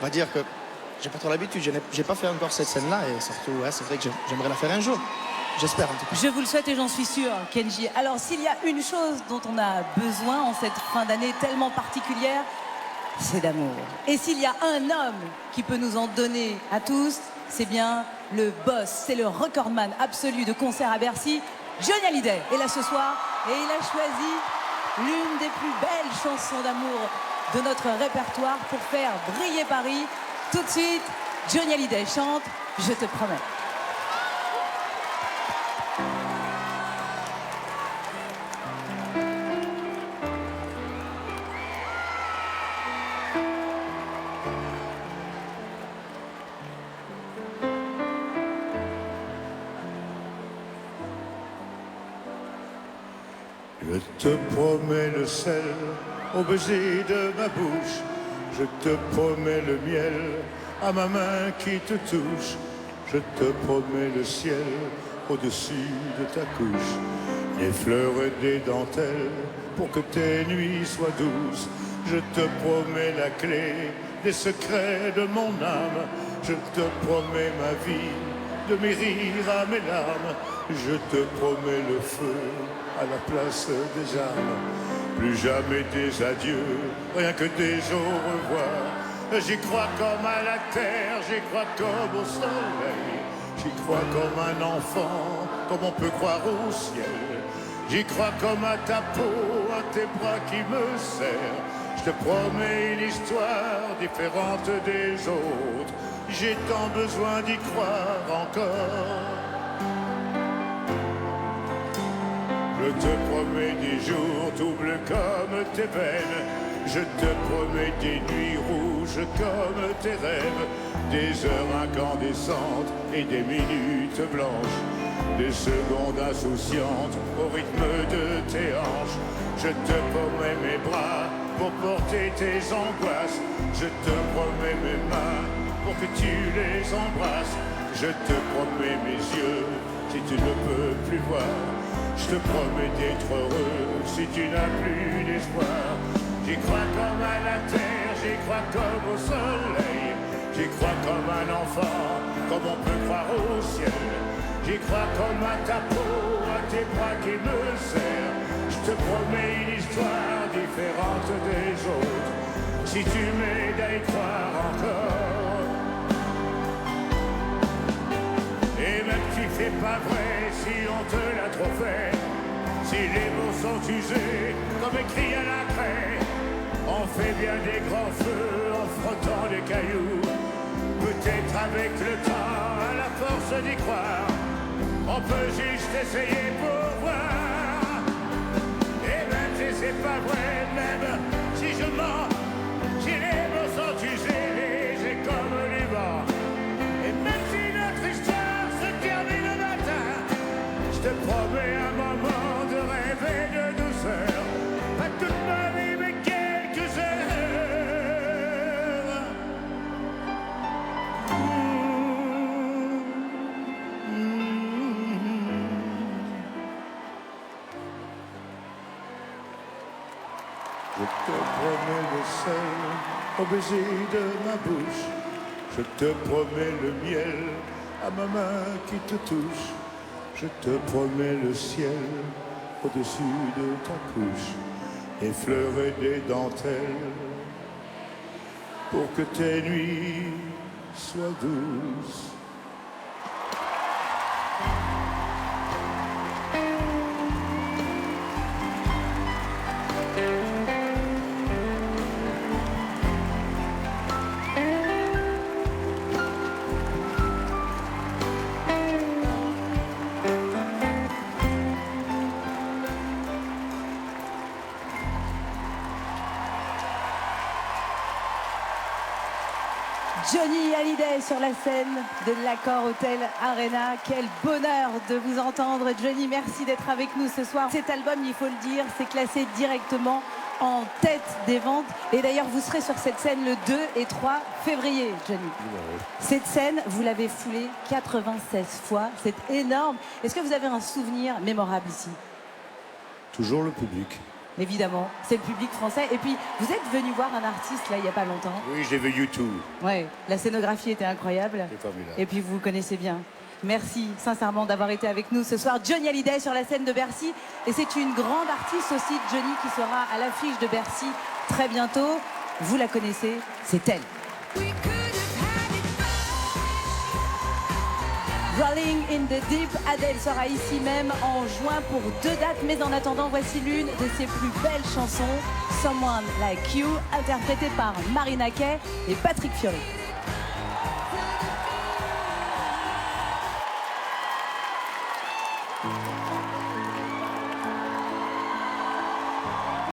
On va dire que j'ai pas trop l'habitude, j'ai pas fait encore cette scène-là et surtout, ouais, c'est vrai que j'aimerais la faire un jour. J'espère en tout cas. Je vous le souhaite et j'en suis sûre, Kenji. Alors, s'il y a une chose dont on a besoin en cette fin d'année tellement particulière, c'est d'amour. Et s'il y a un homme qui peut nous en donner à tous, c'est bien le boss, c'est le recordman absolu de concert à Bercy, Johnny Hallyday. Et là ce soir, et il a choisi l'une des plus belles chansons d'amour de notre répertoire pour faire briller Paris. Tout de suite, Johnny Hallyday chante « Je te promets ». Je te promets le sel au baiser de ma bouche. Je te promets le miel à ma main qui te touche. Je te promets le ciel au-dessus de ta couche. Des fleurs et des dentelles pour que tes nuits soient douces. Je te promets la clé des secrets de mon âme. Je te promets ma vie, de mes rires à mes larmes. Je te promets le feu à la place des armes. Plus jamais des adieux, rien que des au revoir. J'y crois comme à la terre, j'y crois comme au soleil. J'y crois comme un enfant, comme on peut croire au ciel. J'y crois comme à ta peau, à tes bras qui me serrent. Je te promets une histoire différente des autres. J'ai tant besoin d'y croire encore. Je te promets des jours tout bleus comme tes veines. Je te promets des nuits rouges comme tes rêves. Des heures incandescentes et des minutes blanches. Des secondes insouciantes au rythme de tes hanches. Je te promets mes bras pour porter tes angoisses. Je te promets mes mains pour que tu les embrasses. Je te promets mes yeux si tu ne peux plus voir. Je te promets d'être heureux si tu n'as plus d'espoir. J'y crois comme à la terre, j'y crois comme au soleil. J'y crois comme un enfant, comme on peut croire au ciel. J'y crois comme à ta peau, à tes bras qui me serrent. Je te promets une histoire différente des autres. Si tu m'aides à y croire encore. Et même si c'est pas vrai, si on te l'a trop fait, si les mots sont usés comme écrit à la craie, on fait bien des grands feux en frottant des cailloux. Peut-être avec le temps, à la force d'y croire, on peut juste essayer pour voir. Et même si c'est pas vrai, même si je mens, si les mots sont usés, légers comme du vent. Et même si notre histoire se termine le matin, je te promets un moment de rêve et de douceur. Pas toute ma vie, mais quelques heures. Je te promets le sel au baiser de ma bouche. Je te promets le miel à ma main qui te touche. Je te promets le ciel au-dessus de ta couche. Des fleurs et des dentelles pour que tes nuits soient douces. Johnny Hallyday sur la scène de l'Accor Hotel Arena. Quel bonheur de vous entendre, Johnny. Merci d'être avec nous ce soir. Cet album, il faut le dire, c'est classé directement en tête des ventes. Et d'ailleurs, vous serez sur cette scène le 2 et 3 février, Johnny. Cette scène, vous l'avez foulée 96 fois. C'est énorme. Est-ce que vous avez un souvenir mémorable ici? Toujours le public. évidemment, c'est le public français. Et puis, vous êtes venu voir un artiste, là, il n'y a pas longtemps. Oui, j'ai vu YouTube. Ouais, la scénographie était incroyable. C'est formidable. Et puis, vous le connaissez bien. Merci sincèrement d'avoir été avec nous ce soir. Johnny Hallyday sur la scène de Bercy. Et c'est une grande artiste aussi, Johnny, qui sera à l'affiche de Bercy très bientôt. Vous la connaissez, c'est elle. Rolling in the Deep, Adèle sera ici même en juin pour 2 dates. Mais en attendant, voici l'une de ses plus belles chansons, Someone Like You, interprétée par Marina Kaye et Patrick Fiori.